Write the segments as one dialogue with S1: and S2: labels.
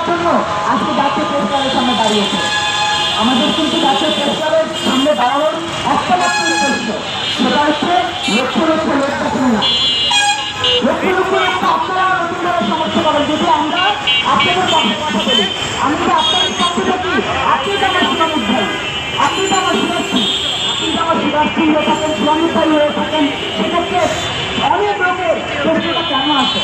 S1: করার জন্য আজকে জাতীয় প্রেস ক্লাবের সামনে দাঁড়িয়েছে। আমাদের কিন্তু জাতীয় প্রেস ক্লাবের সামনে দাঁড়ানোর একটা মাত্র উদ্দেশ্য, সেটা হচ্ছে লক্ষ লক্ষ লোক দেখেন না, লক্ষ লক্ষ লোকটা আপনারা নতুনভাবে সমর্থন করেন। যদি আমরা আপনাদের পক্ষে কথা বলি, আমি যদি আপনাদের পক্ষে থাকি, আপনি তো আমার শুভানুধ্যায়ী, আপনি তো আমার শুভার্থী, আপনি তো আমার শুভার্থী হয়ে থাকেন, শুভানুধ্যায়ী হয়ে থাকেন, সেক্ষেত্রে অনেক লোকের প্রশ্নটা কেন আসে?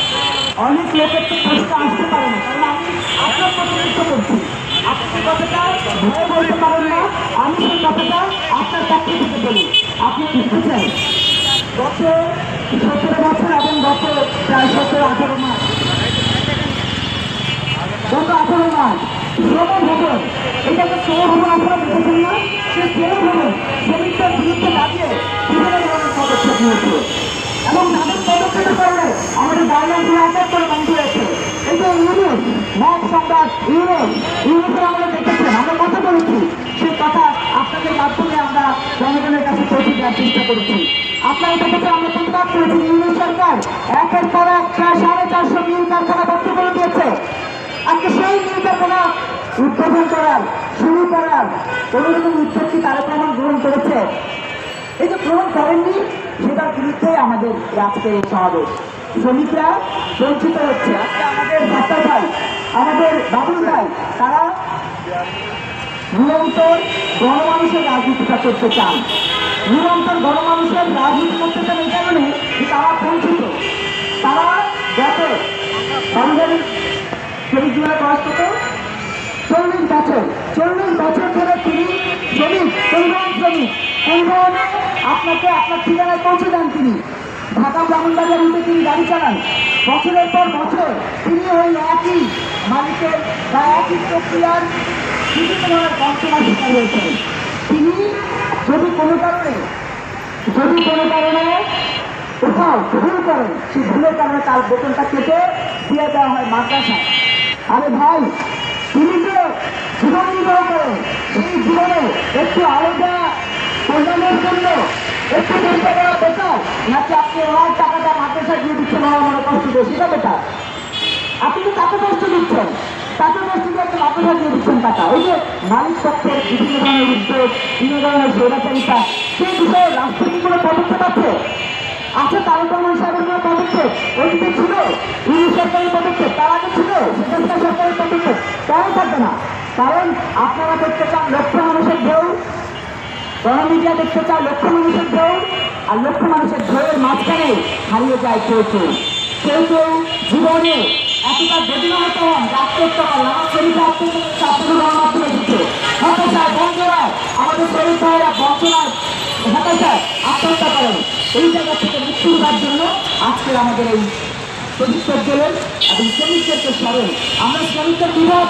S1: অনেক লোকের তো প্রশ্ন আসতে পারে না, কারণ আমি আপনার প্রতিনিধিত্ব করছি। আপনি যে কথাটা ভয় বলতে পারেন না, আমি সেই কথাটা আপনার পক্ষে থেকে বলি। আপনি বুঝতে চাই গত 17 বছর এবং গত প্রায় 17-18 মাস, গত 18 মাস শ্রম ভবন, এটাকে শ্রম ভবন আপনারা দেখেছেন না? সে শ্রম ভবন শ্রমিকদের বিরুদ্ধে দাঁড়িয়ে বিভিন্ন ধরনের পদক্ষেপ নিয়েছে এবং তাদের পদক্ষেপের কারণে আমাদের গার্মেন্টস একের করে বন্ধ হয়েছে। এই যে ইউরোপ মত সংবাদ, ইউরোপের আমরা দেখেছেন, আমরা কথা বলেছি, সেই কথা আপনাদের মাধ্যমে আমরা জনগণের কাছে পৌঁছে দেওয়ার চেষ্টা করেছি। আপনারা দেখেছেন, আমরা প্রতিবাদ করেছি, ইউরোপ সরকার একের পর এক প্রায় 450 মিল কারখানা বন্ধ করে দিয়েছে। আজকে সেই মিল কারখানা উদ্বোধন করার, শুরু করার কোন রকম উদ্যোগ কি তারা প্রমাণ গ্রহণ করেছে? এই যে গ্রহণ করেননি, সেটার বিরুদ্ধে আমাদের আজকের এই সমাবেশ। শ্রমিকরা বঞ্চিত হচ্ছে। আজকে আমাদের ডাক্তার ভাই, আমাদের বাবুল ভাই, তারা নিরন্তর গণমানুষের রাজনীতিটা করতে চান, নিরন্তর গণমানুষের রাজনীতি করতে চান এই কারণে যে তারা বঞ্চিত। তারা গত বাংলাদেশ শ্রমিক জীবনের বয়স কত? 40 বছর। 40 বছর ধরে তিনি শ্রমিক, পরিবহন শ্রমিক, পরিবহনে আপনাকে আপনার ঠিকানায় পৌঁছে দেন। তিনি ঢাকা ব্রাহ্মণবাজার রুটে তিনি গাড়ি চালান। বছরের পর বছর তিনি ওই একই মালিকের বা একই প্রক্রিয়ার বিভিন্ন ধরনের বঞ্চনার শিকার হয়েছেন। তিনি যদি কোনো কারণে কোথাও ভুল করেন, সেই ভুলের কারণে তার বেতনটা কেটে দিয়ে দেওয়া হয় মাদ্রাসায়। আরে ভাই, তিনি যে জীবন নির্বাহ করেন, সেই জীবনে একটু আলাদা কল্যাণের জন্য একটু চেষ্টা করা বেটার, নাকি আপনি ওনার টাকাটা মাদ্রাসায় দিয়ে দিচ্ছেন আমার মনে কষ্ট দিয়ে? সেটা বেটার। আপনি তো তাকে কষ্ট দিচ্ছেন, তাকে কষ্ট দিয়ে একটা মাদ্রাসা দিয়ে দিচ্ছেন টাকা। ওই যে মালিক পক্ষের বিভিন্ন ধরনের উদ্যোগ, বিভিন্ন ধরনের স্বৈরাচারিতা, সেই বিষয়ে রাষ্ট্র কি কোনো পদক্ষেপ আছে? তারেক রহমান সাহেবের কোনো পদক্ষেপ অতীতে ছিল? ইউনিট সরকারের পদক্ষেপ তার আগে ছিল, সরকারের পদক্ষেপ কেন থাকবে না? কারণ আপনারা দেখতে চান লক্ষ মানুষের ঢেউ, গণমিডিয়া দেখতে চায় লক্ষ মানুষের ঢেউ, আর লক্ষ মানুষের ঢেউয়ের মাঝখানে হারিয়ে যায় কেউ জীবনে এতটা বেদনাহত হন, আত্মহত্যা করেন। আমার শরীরে আত্মহত্যার মাধ্যমে দিচ্ছে হতাশায়, বঞ্চনায়, আমাদের শরীর ভাইয়েরা বঞ্চনায়, হতাশায় আত্মহত্যা করেন। এই জায়গা থেকে মুক্তি দেওয়ার জন্য আজকের আমাদের এই প্রতিষ্ঠা গেলেন এবং শ্রমিকদেরকে স্মরণ। আমরা শ্রমিকদের বিবাহ